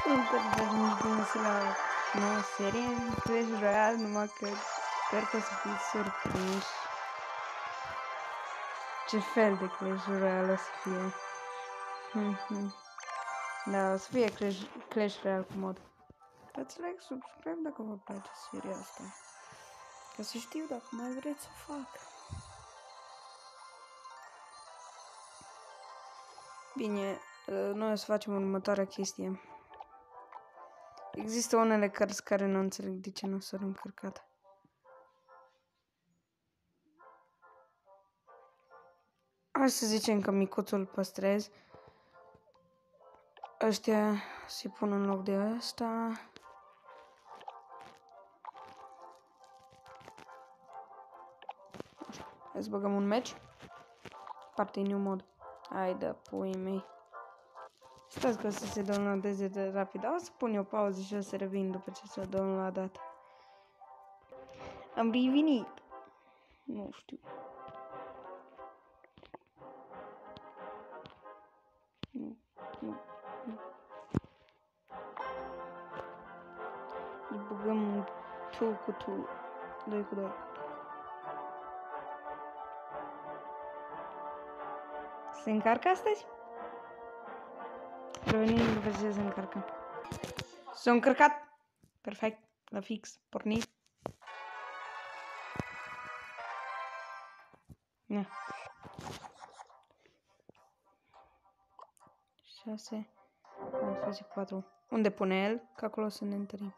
Întâlnesc la nouă serie în Clash Royale, numai că sper că o să fiți surprinși ce fel de Clash Royale o să fie. Da, o să fie Clash Royale cu mod. Dați like, subscribe dacă vă place seria asta, ca să știu dacă mai vreți să fac. Bine, noi o să facem următoarea chestie. Există unele cărți care nu înțeleg de ce nu s-au încărcat. Hai să zicem că micuțul îl păstrez. Ăștia se pun în loc de ăsta. Hai să băgăm un match. Parte new mod. Hai de pui mei. Stați că o să se downloadeze de rapid. O să pun eu pauză și o să revin după ce s-a downloadat. Am revenit. Nu știu. Nu. Îi băgăm 2 cu 2. 2 cu 2. Se încarcă astăzi? Revenim după ce se încarcă. S-a încărcat. Perfect. La fix. Pornit. Na. 6. 4. Unde pune el? Că acolo să ne întâlnim.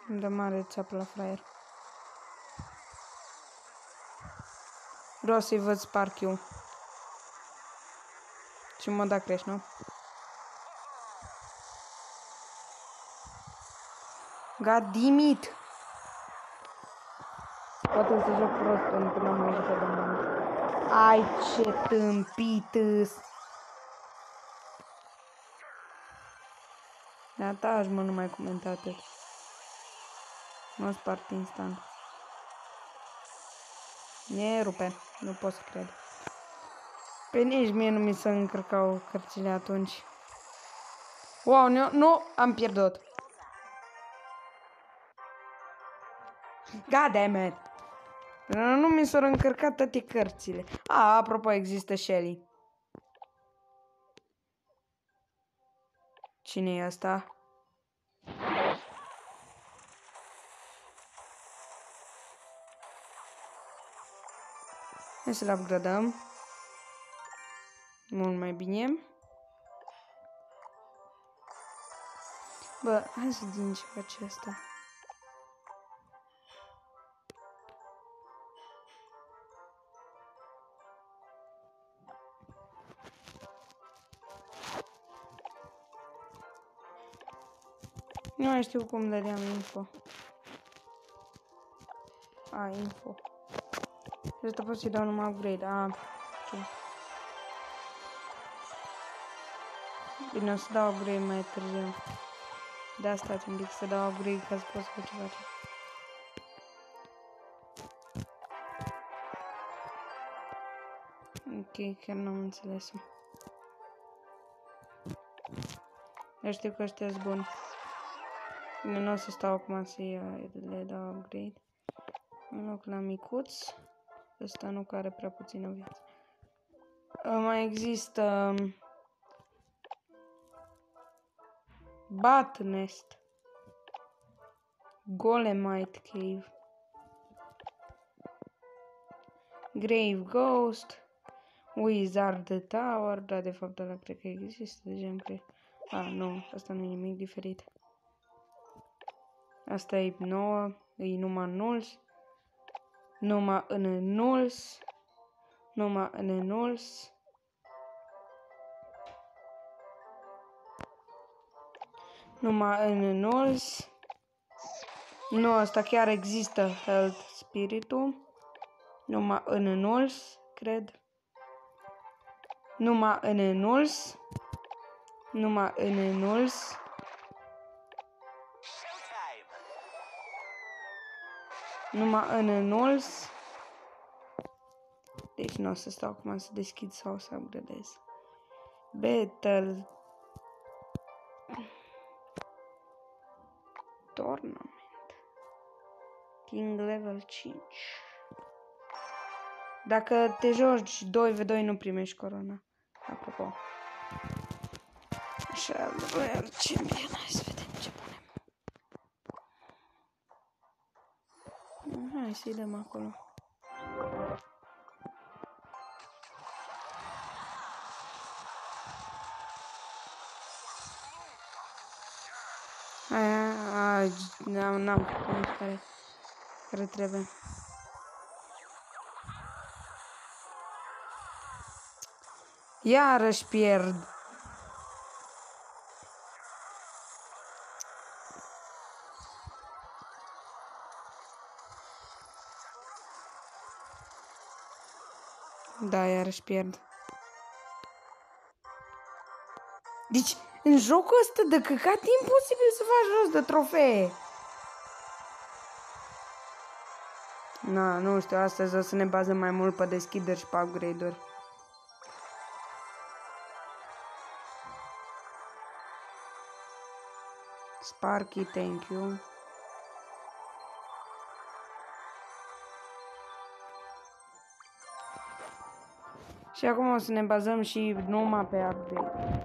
Îmi dă mare țeapă la fraier. Vreau să-i văd Spark-ul. Și mă da crești, nu? God damn it! Poate să joc prost pentru că n-am mai jucat de mult. Ai, ce tâmpit-s! Da, taci, mă, nu mai comenta atât. Mă spart instant. Ne rupe, nu pot să cred. Pe nici mie nu mi se încărcau cărțile atunci. Wow, nu, am pierdut. God damn it! Nu mi s-au încărcat toate cărțile. Apropo, există Shelly. Cine e asta? Hai să-l upgradăm. Mult mai bine. Bă, hai să din ceva acesta. Nu mai știu cum dădeam info. Info. Asta pot să-i dau numai upgrade. Ok. Bine, o să dau upgrade mai târziu. Da, stați un pic să dau upgrade ca să pot să fac ceva. Ok, chiar n-am înțeles-o. Eu știu că ăștia sunt buni. Bine, nu o să stau acum să le dau upgrade. În loc la micuț. Ăsta nu care prea puțină viață. Mai există Bat Nest, Golemite Cave, Grave Ghost, Wizard Tower, da, de fapt ăla cred că există deja. Nu, asta nu e nimic diferit. Asta e nouă, e numai nulls, numai în nulls, numai în nulls. Numai în nulls. Nu, asta chiar există, Health Spiritul. Numai în nulls, cred. Numai în nulls. Numai în nulls. Numai în Nuls. Deci nu o să stau acum să deschid sau să upgradez. Battle Tournament. King level 5. Dacă te joci 2v2 nu primești corona. Apropo. Așa, Royal Champion. Hai să vedem ce punem. Hai să-i dăm acolo. N-am făcut care trebuie. Iarăși pierd. Da, iarăși pierd. Deci, în jocul ăsta de căcat e imposibil să faci rost de trofee. Na, nu știu, astăzi o să ne bazăm mai mult pe deschideri și pe upgrade-uri. Sparky, thank you. Și acum o să ne bazăm și numai pe upgrade.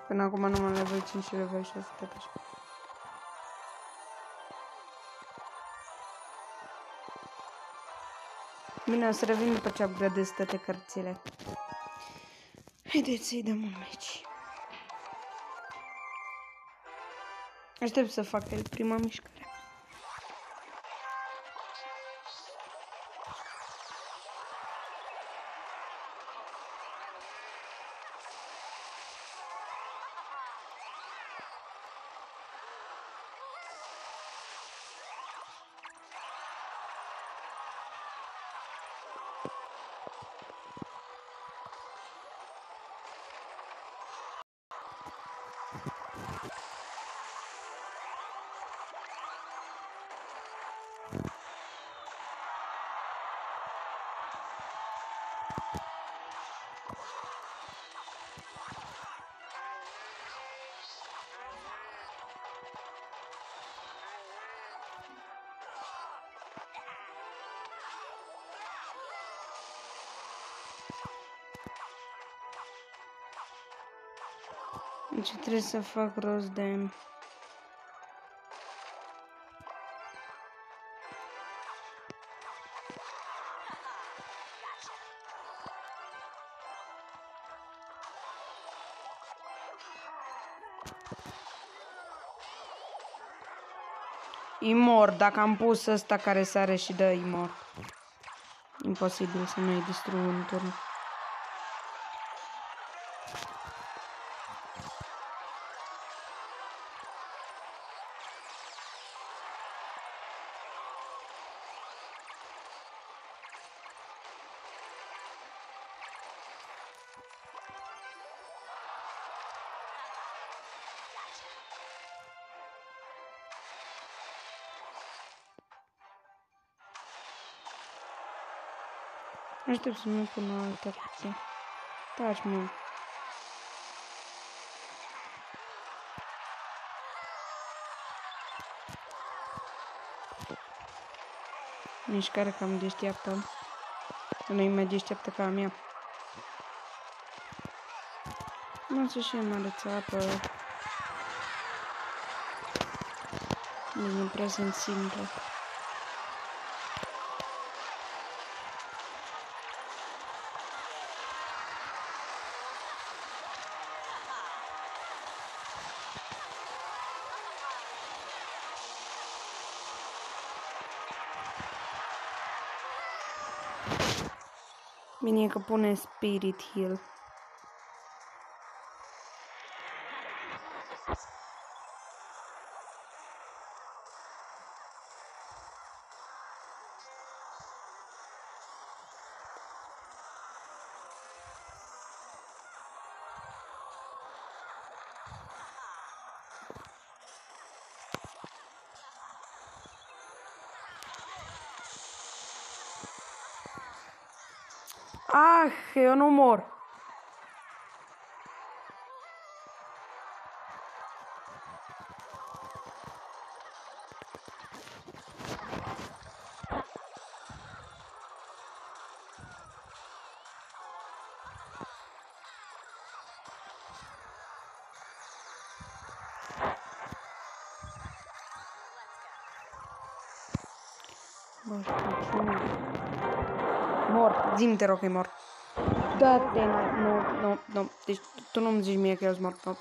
Până acum numai level 5 și level 6 pe așa. Bine, o să revin după ce upgradez toate cărțile. Haideți să-i dăm un meci. Aștept să fac el prima mișcare. Deci trebuie să fac rost de... Imor, dacă am pus ăsta care sare și dă imor. Imposibil să nu-i distrug un turn. Aștept să nu pun o altă reacție. Taci, mă. Mișcare cam deșteaptă. Nu-i mai deșteaptă ca a mea. Nu să și mă arăța apă. Nu prea sunt simple. Bine că pune Spirit Heal. Ah, eu nu mor. Mor, zi-mi te rog că e mort. Da-te, nu. Deci tu nu-mi zici mie că eu sunt mort. Nu.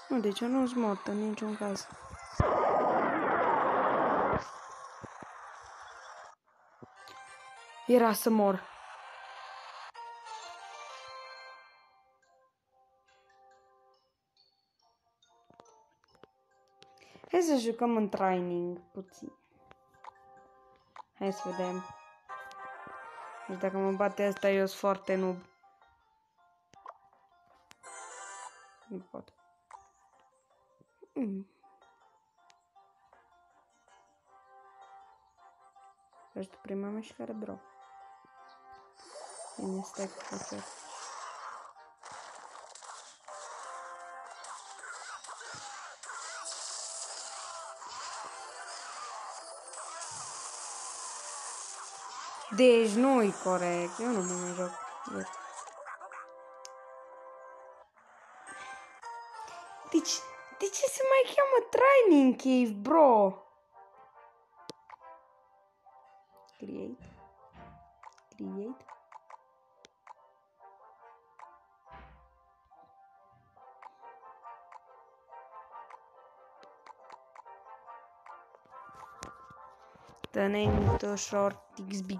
Nu, deci eu nu sunt mort în niciun caz. Era să mor. Hai să jucăm în training puțin. Hai să vedem. Deci dacă mă bate asta, eu sunt foarte noob. Nu pot. Asta prima mișcare, bro. Bine, stai cu puțin. Deci nu-i corect. Eu nu mă mai joc. Deci, de ce se mai cheamă Training Cave, bro? Create. The name to short big.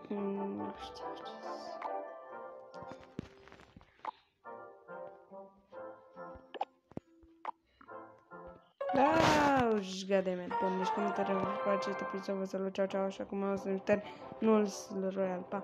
Nu știu ce. Goddammit. Bun, deci comentariul cu acest episod vă salut, ceau, așa cum o să-mi terminul Royal, pa!